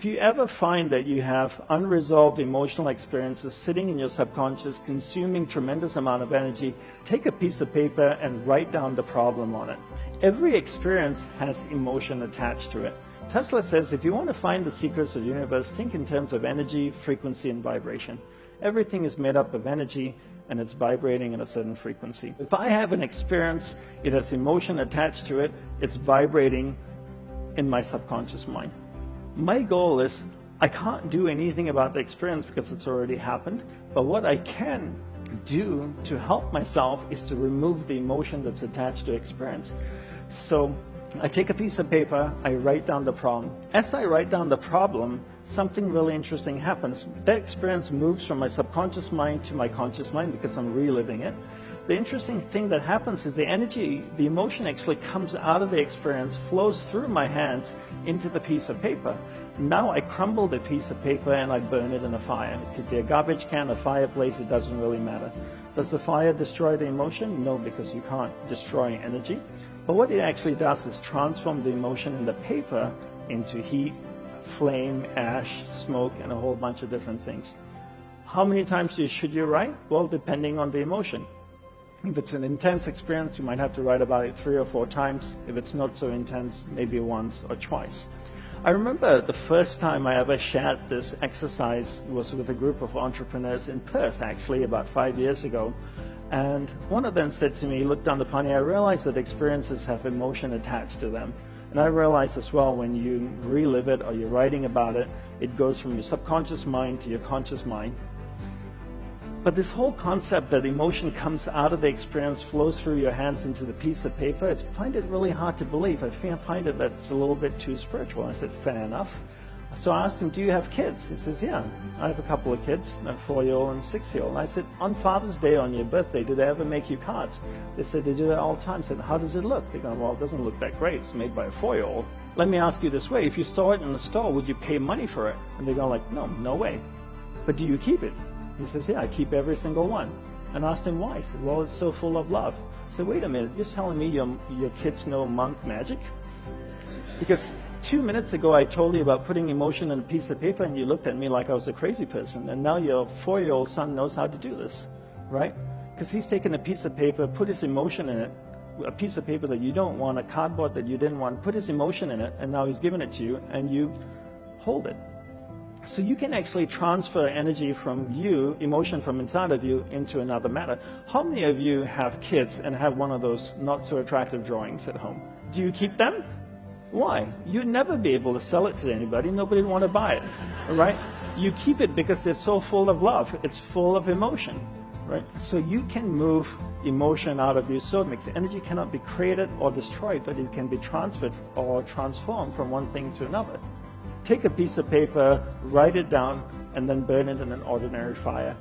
If you ever find that you have unresolved emotional experiences sitting in your subconscious, consuming tremendous amount of energy, take a piece of paper and write down the problem on it. Every experience has emotion attached to it. Tesla says if you want to find the secrets of the universe, think in terms of energy, frequency, and vibration. Everything is made up of energy, and it's vibrating at a certain frequency. If I have an experience, it has emotion attached to it, it's vibrating in my subconscious mind. My goal is, I can't do anything about the experience because it's already happened, but what I can do to help myself is to remove the emotion that's attached to experience. So I take a piece of paper, I write down the problem. As I write down the problem, something really interesting happens. That experience moves from my subconscious mind to my conscious mind because I'm reliving it. The interesting thing that happens is the energy, the emotion actually comes out of the experience, flows through my hands into the piece of paper. Now I crumble the piece of paper and I burn it in a fire. It could be a garbage can, a fireplace, it doesn't really matter. Does the fire destroy the emotion? No, because you can't destroy energy. But what it actually does is transform the emotion in the paper into heat, flame, ash, smoke, and a whole bunch of different things. How many times should you write? Well, depending on the emotion. If it's an intense experience, you might have to write about it 3 or 4 times. If it's not so intense, maybe once or twice. I remember the first time I ever shared this exercise was with a group of entrepreneurs in Perth, actually, about 5 years ago. And one of them said to me, look down upon me, I realized that experiences have emotion attached to them. And I realized as well, when you relive it or you're writing about it, it goes from your subconscious mind to your conscious mind. But this whole concept that emotion comes out of the experience, flows through your hands into the piece of paper, I find it really hard to believe. I find it that's a little bit too spiritual. I said, fair enough. So I asked him, do you have kids? He says, yeah, I have a couple of kids, a 4-year-old and a 6-year-old. I said, on Father's Day, on your birthday, do they ever make you cards? They said, they do that all the time. I said, how does it look? They go, well, it doesn't look that great. It's made by a 4-year-old. Let me ask you this way. If you saw it in the store, would you pay money for it? And they go like, no, no way. But do you keep it? He says, yeah, I keep every single one. And I asked him why. He said, well, it's so full of love. I said, wait a minute, you're telling me your kids know monk magic? Because 2 minutes ago, I told you about putting emotion on a piece of paper and you looked at me like I was a crazy person. And now your 4-year-old son knows how to do this, right? Because he's taken a piece of paper, put his emotion in it, a piece of paper that you don't want, a cardboard that you didn't want, put his emotion in it, and now he's given it to you and you hold it. So you can actually transfer energy from you, emotion from inside of you, into another matter. How many of you have kids and have one of those not so attractive drawings at home? Do you keep them? Why? You'd never be able to sell it to anybody. Nobody would want to buy it, right? You keep it because it's so full of love. It's full of emotion, right? So you can move emotion out of you. So it makes energy cannot be created or destroyed, but it can be transferred or transformed from one thing to another. Take a piece of paper, write it down, and then burn it in an ordinary fire.